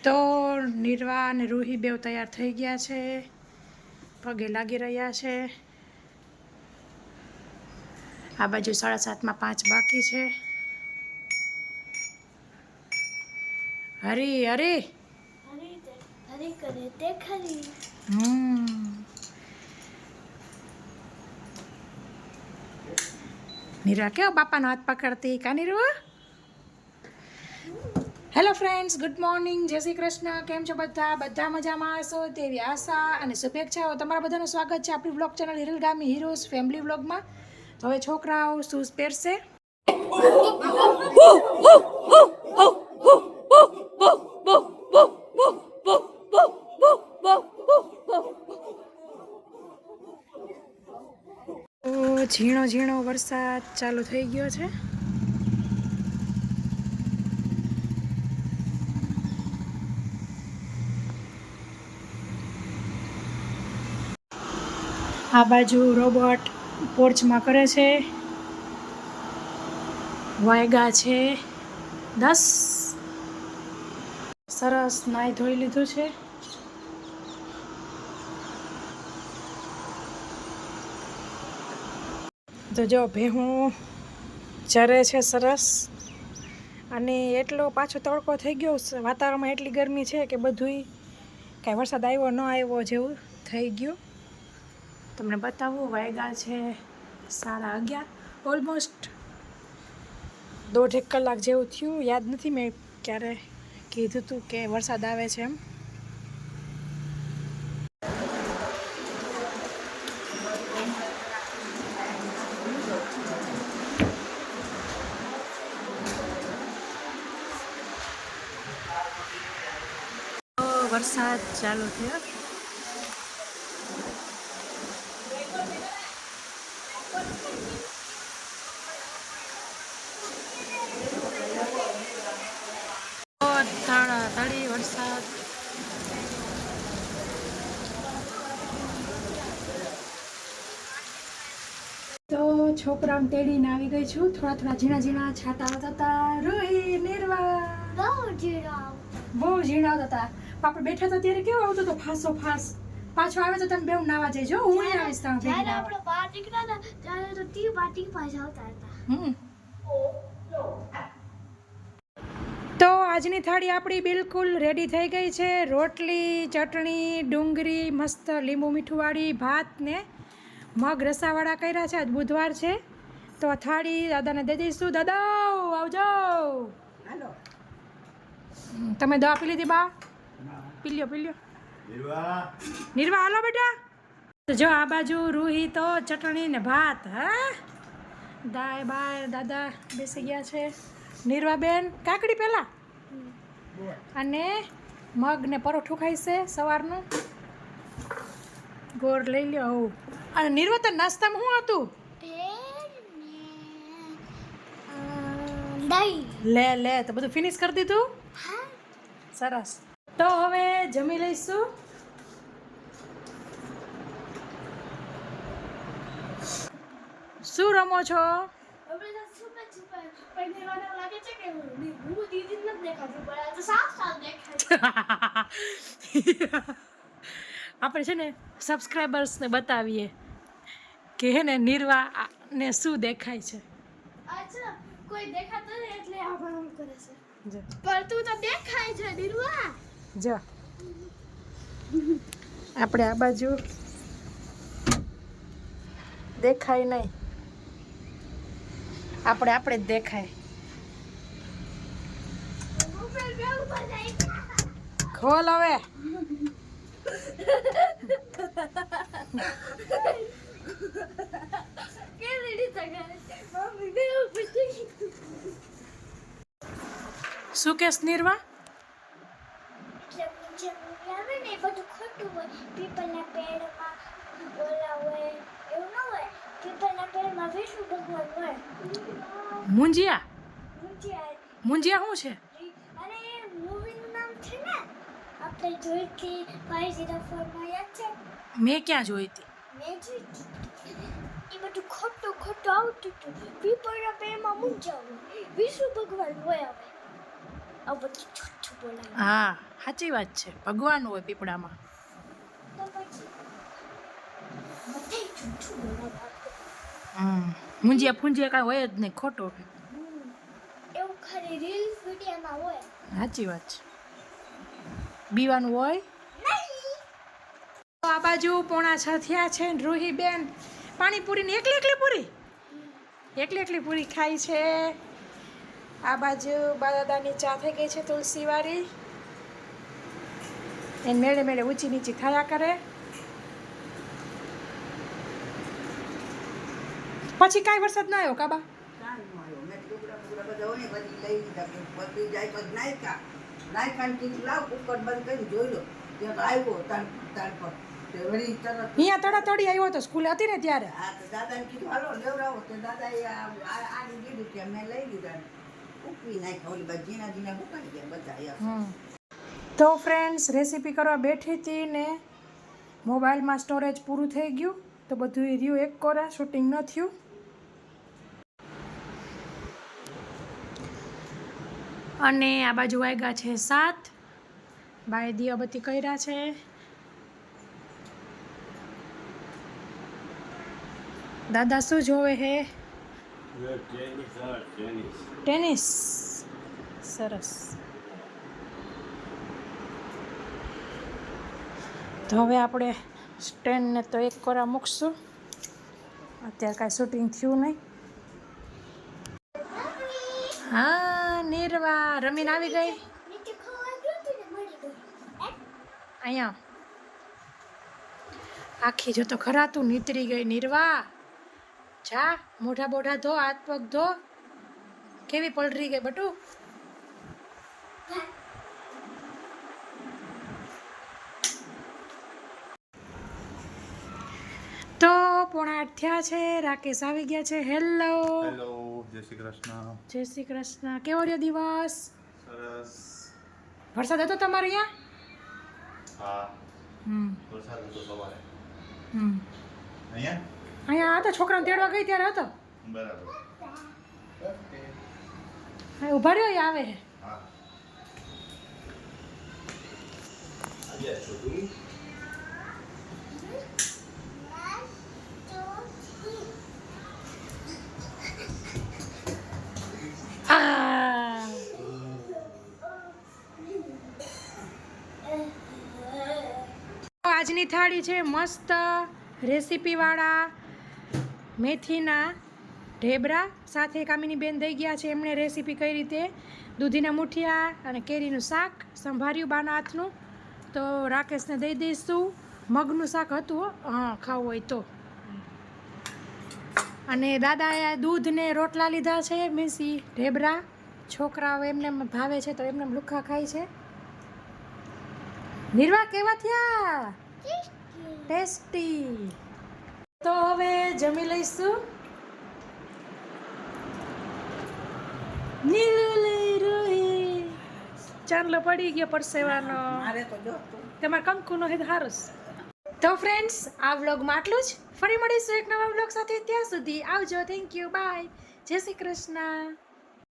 તો નિર્વા અને રૂહી બેવ તૈયાર થઈ ગયા છે, પગે લાગી રહ્યા છે. આ બાજુ 7:30 બાકી છે. હરી હરી હરી કરે તે ખરી. નિર્વા કેવો બાપાનો હાથ પકડતી કા નિર્વા. હેલો ફ્રેન્ડ્સ, ગુડ મોર્નિંગ, જય શ્રી કૃષ્ણ. કેમ છો બધા મજામાં હશો તેવી આશા અને શુભેચ્છાઓ. તમારા બધાનું સ્વાગત છે આપણી બ્લોગ ચેનલ હિરલ ગામી હીરોઝ ફેમિલી બ્લોગમાં. તો હવે છોકરાઓ શૂઝ પહેરશે. ઝીણો ઝીણો વરસાદ ચાલુ થઈ ગયો છે. આ બાજુ રોબોટ પોર્ચમાં કરે છે. વાયગા છે 10. સરસ નાઈ ધોઈ લીધું છે. તો જો ભેહું ચરે છે સરસ. અને એટલો પાછો તડકો થઈ ગયો, વાતાવરણમાં એટલી ગરમી છે કે બધુંય કાંઈ વરસાદ આવ્યો ન આવ્યો જેવું થઈ ગયું. તમને બતાવું, વાયગા છે 11:30 ઓલમોસ્ટ. 1.5 કલાક જેવું થયું. યાદ નથી મેં ક્યારે કીધું હતું કે વરસાદ આવે છે એમ. વરસાદ ચાલુ થયો. તળી વરસાદ. તો છોકરાઓને તેડીને આવી ગઈ છું. થોડા ઝીણા ઝીણા છાંટા આવતા હતા. રૂહી, નિર્વા બહુ ઝીણા આવતા હતા. આપણે બેઠા હતા ત્યારે કેવો આવતો હતો ફાસો ફાસ. પાછો આવે તો તમે બેવ નાવા જઈજો. હું અહીં આવીશ તમે ભેગી નાવા. આપણે બહાર નીકળ્યા હતા ત્યારે તો ટીપા આવતા હતા. તો આજની થાળી આપણી બિલકુલ રેડી થઈ ગઈ છે. રોટલી, ચટણી, ડુંગળી, મસ્ત લીંબુ મીઠુંવાળી, ભાત ને મગ રસાવાળા કર્યા છે. આજ બુધવાર છે તો આ થાળી દાદાને દઈ દઈશું. દાદા આવજો. હાલો, તમે દવા પી લીધી બા? પી લ્યો. નિર્વા હાલો બેટા. તો જો આ બાજુ રૂહી તો ચટણી ને ભાત. હા, દાય બાય દાદા બેસી ગયા છે. નિર્વા બેન કાકડી પેલા અને મગ ને પરોઠું ખાઈશે સવારનું. ગોળ લઈ લ્યો. અને નિર્વા તો નાસ્તામાં શું હતું? લે તો બધું ફિનિશ કરી દીધું. સરસ. તો હવે જમી લઈશું. શું રમો છો? આપણે છે ને સબસ્ક્રાઈબર્સને બતાવીએ કે હે ને નિર્વા ને શું દેખાય છે. અચ્છા, કોઈ દેખાતો નથી એટલે આમ કરે છે. પર તું તો દેખાય છે નિર્વા. જો આપણે આ બાજુ દેખાય નહીં, આપણે જ દેખાય. ખોલ હવે. શું કેસ નિર્વા? બધું ખોટું હોય. પીપલના પેડમાં ઓલા હોય એવું ન હોય. પીપલના પેડમાં વિષ્ણુ ભગવાન હોય. મુંજિયા શું છે? અને એ મૂવીનું નામ છે ને આપણે જોઈ કે 504 માં યાદ છે? મેં ક્યાં જોઈ હતી? મેં જોઈ. એ બધું ખોટું આવતું હતું. પીપળના પેડમાં મૂંઝા હોય, વિષ્ણુ ભગવાન હોય. હવે આ બધું જૂઠું બોલાવે હા સાચી વાત છે, ભગવાન હોય પીપળામાં. તો પછી બધે જૂઠું બોલાવે મુંજિયા ફૂંજિયા કાંઈ હોય જ નહીં, ખોટો. એવું ખાલી રીલ્સ વિડીયોમાં હોય સાચી વાત છે, બીવાનું હોય. નહીં આ બાજુ 5:45 થયા છે ને રૂહીબેન પાણીપુરીની એકલી પૂરી પૂરી ખાય છે. આ બાજુ બાદાદાની ચા થઈ ગઈ છે તુલસીવાળી, એને મેળે મેળે ઊંચી નીચી થયા કરે. પછી કાંઈ વરસાદ ના આવ્યો કાબા? અહીંયા તડાતડી આવ્યો હતો, સ્કૂલે હતી ને ત્યારે. તો ફ્રેન્ડ્સ રેસીપી કરવા બેઠી હતી ને મોબાઈલમાં સ્ટોરેજ પૂરું થઈ ગયું, તો બધું રહ્યું એક કોરા, શૂટિંગ ન થયું. અને આ બાજુ વાગ્યા છે 7, બાય દીવાબત્તી કર્યા છે. દાદા શું જોવે હે? ટેનિસ. સરસ. તો હવે આપણે સ્ટેન્ડને તો એક કોરા મૂકશું, અત્યારે કાંઈ શૂટિંગ થયું નહીં. હા નિર્વા રમીને આવી ગઈ. નીચે ખવા ગયો તો ને મળી ગઈ અહીંયા આખી જો તો ખરા તું નીતરી ગઈ નિર્વા. જા મોઢા બોઢા ધો, હાથ પગ ધો. કેવી પલરી ગઈ બટુ? તો 7:45 થયા છે, રાકેશ આવી ગયા છે. હેલો હેલો, જય શ્રી કૃષ્ણ. જય શ્રી કૃષ્ણ. કેવો રહ્યો દિવસ? સરસ. વરસાદ હતો તમારે અહીંયા? હા, હમ વરસાદ હતો સવારે. અહીંયા અહીંયા આ તો છોકરાને તેડવા ગઈ ત્યારે હતો. બરાબર. ઓકે. હા ઉભા રહ્યો, એ આવે છે. હા. આજે છોટું આ આજની થાળી છે મસ્ત રેસીપીવાળા મેથીના ઢેબરા સાથે કામિની બેન દઈ ગયા છે. એમણે રેસીપી કઈ રીતે દૂધીના મુઠિયા અને કેરીનું શાક સંભાર્યું બાના હાથનું, તો રાકેશને દઈ દઈશું. મગનું શાક હતું, હા ખાવું હોય તો. અને દાદાએ દૂધ ને રોટલા લીધા છે, મીન્સ ઢેબરા. છોકરાઓ એમને ભાવે છે તો એમને લુખા ખાય છે. નિર્વા કેવા થયા? ટેસ્ટી. તો હવે જમી લઈશું. ચાંદલો પડી ગયો પરસેવાનો. તમારે કંકુનો હે હારસ. તો ફ્રેન્ડ્સ આ વ્લોગમાં આટલું જ. ફરી મળીશું એક નવા વ્લોગ સાથે. ત્યાં સુધી આવજો. Thank you. બાય. જય શ્રી કૃષ્ણ.